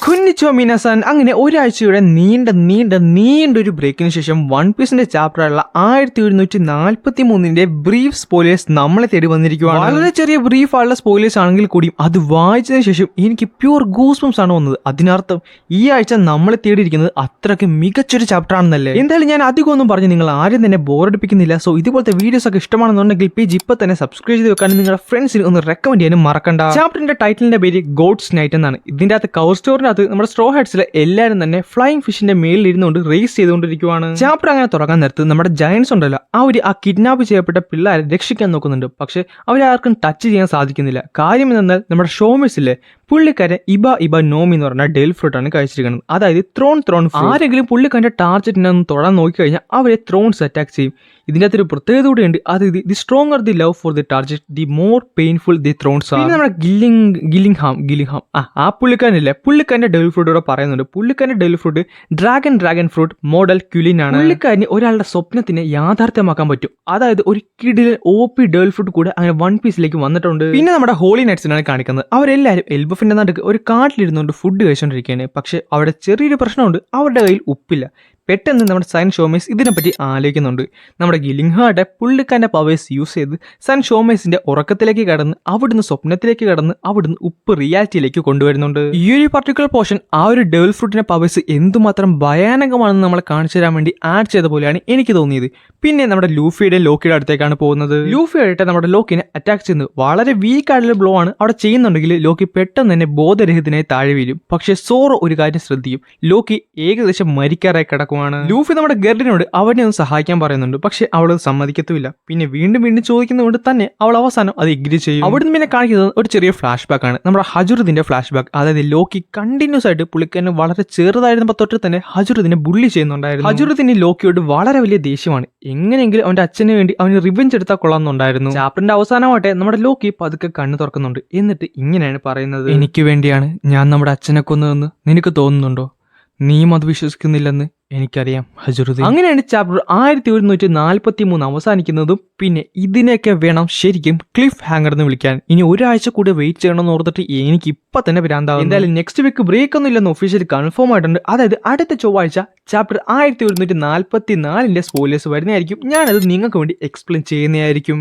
കുന്നിച്ചോ മിനാസാൻ അങ്ങനെ ഒരാഴ്ചയുടെ നീണ്ടൊരു ബ്രേക്കിന് ശേഷം വൺ പീസിന്റെ ചാപ്റ്ററായുള്ള 1743 ബ്രീഫ് സ്പോയിലേഴ്സ് നമ്മളെ തേടി വന്നിരിക്കുകയാണ്. വളരെ ചെറിയ ബ്രീഫ് ആയുള്ള സ്പോയിലേഴ്സ് ആണെങ്കിൽ കൂടിയും അത് വായിച്ചതിന് ശേഷം എനിക്ക് പ്യൂർ ഗൂസ്ബംസ് ആണ് വന്നത്. അതിനർത്ഥം ഈ ആഴ്ച നമ്മളെ തേടിയിരിക്കുന്നത് അത്രയ്ക്ക് മികച്ചൊരു ചാപ്റ്റർ ആണെന്നല്ലേ. എന്തായാലും ഞാൻ അധികം ഒന്നും പറഞ്ഞ് നിങ്ങൾ ആരും തന്നെ ബോറടിപ്പിക്കുന്നില്ല. സോ ഇതുപോലത്തെ വീഡിയോസ് ഒക്കെ ഇഷ്ടമാണെന്നുണ്ടെങ്കിൽ പേജ് ഇപ്പൊ തന്നെ സബ്സ്ക്രൈബ് ചെയ്ത് വെക്കാനും നിങ്ങളുടെ ഫ്രണ്ട്സിന് ഒന്ന് റെക്കമെൻഡ് ചെയ്യാനും മറക്കണ്ട. ചാപ്റ്ററിന്റെ ടൈറ്റിലിന്റെ പേര് ഗോഡ്സ് നൈറ്റ് എന്നാണ്. ഇതിന്റെ അകത്ത് കവർ സ്റ്റോറിന്റെ നമ്മുടെ സ്ട്രോ ഹെഡ്സിലെ എല്ലാവരും തന്നെ ഫ്ലൈയിങ് ഫിഷിന്റെ മേലിൽ ഇരുന്നുകൊണ്ട് റേസ് ചെയ്തുകൊണ്ടിരിക്കുകയാണ്. ചാപ്റ്റർ അങ്ങനെ തുടങ്ങാൻ നേരത്ത് നമ്മുടെ ജയൻസ് ഉണ്ടല്ലോ, അവര് ആ കിഡ്നാപ്പ് ചെയ്യപ്പെട്ട പിള്ളേരെ രക്ഷിക്കാൻ നോക്കുന്നുണ്ട്. പക്ഷെ അവരാർക്കും ടച്ച് ചെയ്യാൻ സാധിക്കുന്നില്ല. കാര്യം എന്നാൽ നമ്മുടെ ഷോമിസിലെ പുള്ളിക്കാരൻ ഇബ നോമി എന്ന് പറഞ്ഞ ഡെൽ ഫ്രൂട്ട് ആണ് കഴിച്ചിരിക്കുന്നത്. അതായത് ത്രോൺ. ആരെങ്കിലും പുള്ളിക്കാരന്റെ ടാർജറ്റിനെ ഒന്ന് തൊടാൻ നോക്കിക്കഴിഞ്ഞാൽ അവരെ ത്രോൺസ് അറ്റാക്ക് ചെയ്യും. ഇതിന്റെ അകത്തൊരു പ്രത്യേകത കൂടിയുണ്ട്. അത് the stronger the love for the target the more painful the Thrones ആണ്. നമ്മുടെ ഗില്ലിംഗ്ഹാം ആ പുള്ളിക്കാരനില്ലേ, പുള്ളിക്കാരന്റെ ഡെൽ ഫ്രൂട്ട് ഇവിടെ പറയുന്നുണ്ട്. പുള്ളിക്കാരന്റെ ഡെൽ ഫ്രൂട്ട് ഡ്രാഗൺ ഫ്രൂട്ട് മോഡൽ ക്യുലിൻ ആണ്. പുള്ളിക്കാരന് ഒരാളുടെ സ്വപ്നത്തിനെ യാഥാർത്ഥ്യമാക്കാൻ പറ്റും. അതായത് ഒരു കിഡിൽ OP ഡെൽ ഫ്രൂട്ട് കൂടെ അങ്ങനെ വൺ പീസിലേക്ക് വന്നിട്ടുണ്ട്. പിന്നെ നമ്മുടെ ഹോളി നൈറ്റ്സിനാണ് കാണിക്കുന്നത്. അവരെല്ലാവരും എൽബഫിന്റെ നടുക്ക് ഒരു കാട്ടിലിരുന്നുകൊണ്ട് ഫുഡ് കഴിച്ചുകൊണ്ടിരിക്കുകയാണ്. പക്ഷെ അവിടെ ചെറിയൊരു പ്രശ്നമുണ്ട്, അവരുടെ കയ്യിൽ ഉപ്പില്ല. പെട്ടെന്ന് നമ്മുടെ സൺ ഷോമേസ് ഇതിനെപ്പറ്റി ആലോചിക്കുന്നുണ്ട്. നമ്മുടെ ഗില്ലിംഗ്ഹാർഡ് പുള്ളിക്കാരന്റെ പവേഴ്സ് യൂസ് ചെയ്ത് സൺ ഷോമേസിന്റെ ഉറക്കത്തിലേക്ക് കടന്ന് അവിടുന്ന് സ്വപ്നത്തിലേക്ക് കടന്ന് അവിടുന്ന് ഉപ്പ് റിയാലിറ്റിയിലേക്ക് കൊണ്ടുവരുന്നുണ്ട്. ഈ ഒരു പർട്ടിക്കുലർ പോർഷൻ ആ ഒരു ഡെവിൾ ഫ്രൂട്ടിന്റെ പവേഴ്സ് എന്തുമാത്രം ഭയാനകമാണെന്ന് നമ്മളെ കാണിച്ചു തരാൻ വേണ്ടി ആഡ് ചെയ്ത പോലെയാണ് എനിക്ക് തോന്നിയത്. പിന്നെ നമ്മുടെ ലൂഫിയുടെ ലോക്കിയുടെ അടുത്തേക്കാണ് പോകുന്നത്. ലൂഫിയായിട്ട് നമ്മുടെ ലോക്കിനെ അറ്റാക്ക് ചെയ്യുന്നത് വളരെ വീക്ക് ആയിട്ടുള്ള ബ്ലോ ആണ് അവിടെ ചെയ്യുന്നുണ്ടെങ്കിൽ ലോക്കി പെട്ടെന്ന് തന്നെ ബോധരഹിതനായി താഴെ വീഴും. പക്ഷെ സോറോ ഒരു കാര്യം ശ്രദ്ധിക്കും, ലോക്കി ഏകദേശം മരിക്കാറായി കിടക്കും. ലൂഫി നമ്മുടെ ഗർഡിനോട് അവനെ ഒന്ന് സഹായിക്കാൻ പറയുന്നുണ്ട്. പക്ഷെ അവൾ സമ്മതിക്കത്തുമില്ല. പിന്നെ വീണ്ടും ചോദിക്കുന്നതുകൊണ്ട് തന്നെ അവൾ അവസാനം അത് എഗ്രി ചെയ്യും. അവിടുന്ന് പിന്നെ കാണിക്കുന്നത് ഒരു ചെറിയ ഫ്ലാഷ് ബാക്ക് ആണ്, നമ്മുടെ ഹജുറുദ്ദീന്റെ ഫ്ലാഷ് ബാക്ക്. അതായത് ലോക്കി കണ്ടിന്യൂസ് ആയിട്ട് പുള്ളിക്കാരന് വളരെ ചെറുതായിരുന്നപ്പോൾ തൊട്ട് തന്നെ ഹജുറുദ്ദീനെ ബുള്ളി ചെയ്യുന്നുണ്ടായിരുന്നു. ഹജുറുദ്ദീന് ലോക്കിയോട് വളരെ വലിയ ദേഷ്യമാണ്. എങ്ങനെയെങ്കിലും അവന്റെ അച്ഛന് വേണ്ടി അവന് റിവെഞ്ച് എടുത്താൽ കൊള്ളാമെന്നുണ്ടായിരുന്നു. ചാപ്റ്ററിന്റെ അവസാനമായിട്ട് നമ്മുടെ ലോക്കി പതുക്കെ കണ്ണു തുറക്കുന്നുണ്ട്. എന്നിട്ട് ഇങ്ങനെയാണ് പറയുന്നത്, എനിക്ക് വേണ്ടിയാണ് ഞാൻ നമ്മുടെ അച്ഛനെ കൊന്നതെന്ന് നിനക്ക് തോന്നുന്നുണ്ടോ? നീയും അത് വിശ്വസിക്കുന്നില്ലെന്ന് എനിക്കറിയാം ഹജുറുദ്ദീൻ. അങ്ങനെയാണ് ചാപ്റ്റർ 1743 അവസാനിക്കുന്നതും. പിന്നെ ഇതിനെയൊക്കെ വേണം ശരിക്കും ക്ലിഫ് ഹാങ്ങർ എന്ന് വിളിക്കാൻ. ഇനി ഒരാഴ്ച കൂടെ വെയിറ്റ് ചെയ്യണമെന്ന് ഓർത്തിട്ട് എനിക്ക് ഇപ്പൊ തന്നെ ഭ്രാന്താവും. എന്തായാലും നെക്സ്റ്റ് വീക്ക് ബ്രേക്ക് ഒന്നും ഇല്ലെന്ന് ഒഫീഷ്യലി കൺഫേം ആയിട്ടുണ്ട്. അതായത് അടുത്ത ചൊവ്വാഴ്ച ചാപ്റ്റർ 1744 സ്പോയിലേഴ്സ് വരുന്നതായിരിക്കും. ഞാനത് നിങ്ങൾക്ക് വേണ്ടി എക്സ്പ്ലെയിൻ ചെയ്യുന്നതായിരിക്കും.